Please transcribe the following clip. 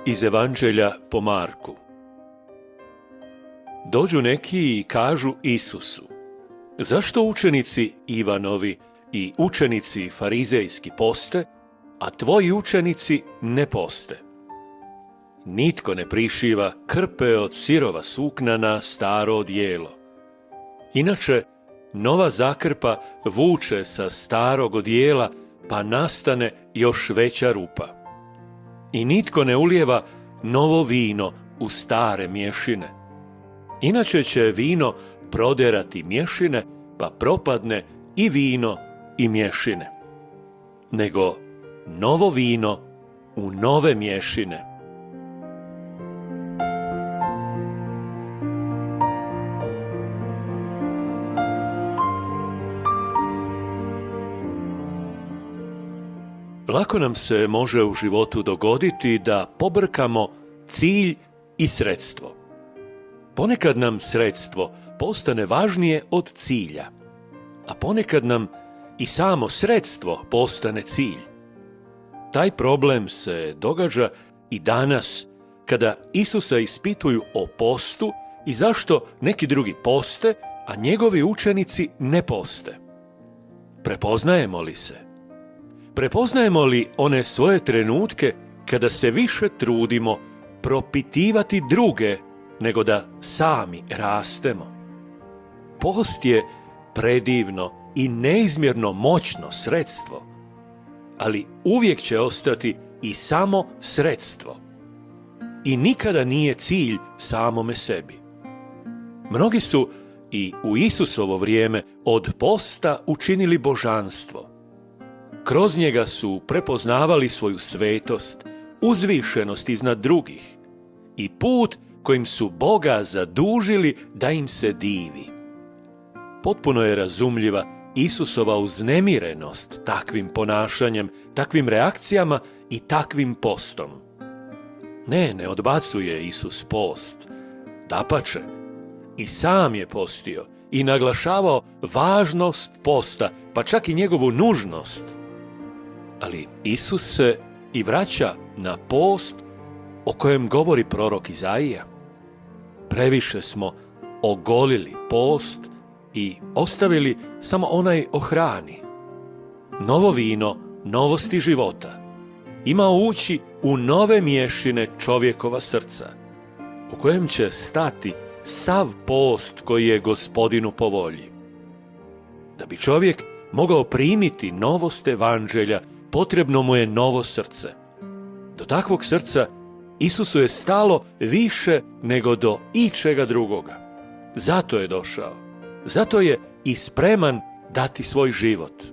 Iz Evanđelja po Marku. Dođu neki i kažu Isusu: zašto učenici Ivanovi i učenici farizejski poste, a tvoji učenici ne poste? Nitko ne prišiva krpe od sirova sukna na staro odijelo. Inače, nova zakrpa vuče sa starog odijela, pa nastane još veća rupa. I nitko ne ulijeva novo vino u stare mješine. Inače će vino proderati mješine, pa propadne i vino i mješine. Nego novo vino u nove mješine. Lako nam se može u životu dogoditi da pobrkamo cilj i sredstvo. Ponekad nam sredstvo postane važnije od cilja, a ponekad nam i samo sredstvo postane cilj. Taj problem se događa i danas kada Isusa ispituju o postu i zašto neki drugi poste, a njegovi učenici ne poste. Prepoznajemo li se? Prepoznajemo li one svoje trenutke kada se više trudimo propitivati druge nego da sami rastemo? Post je predivno i neizmjerno moćno sredstvo, ali uvijek će ostati i samo sredstvo. I nikada nije cilj samome sebi. Mnogi su i u Isusovo vrijeme od posta učinili božanstvo. Kroz njega su prepoznavali svoju svetost, uzvišenost iznad drugih i put kojim su Boga zadužili da im se divi. Potpuno je razumljiva Isusova uznemirenost takvim ponašanjem, takvim reakcijama i takvim postom. Ne odbacuje Isus post. Dapače, i sam je postio i naglašavao važnost posta, pa čak i njegovu nužnost. Ali Isus se i vraća na post o kojem govori prorok Izaija. Previše smo ogolili post i ostavili samo onaj o hrani. Novo vino novosti života ima ući u nove mješine čovjekova srca, u kojem će stati sav post koji je Gospodinu po volji. Da bi čovjek mogao primiti novost Evanđelja, potrebno mu je novo srce. Do takvog srca Isusu je stalo više nego do ičega drugoga. Zato je došao. Zato je i spreman dati svoj život.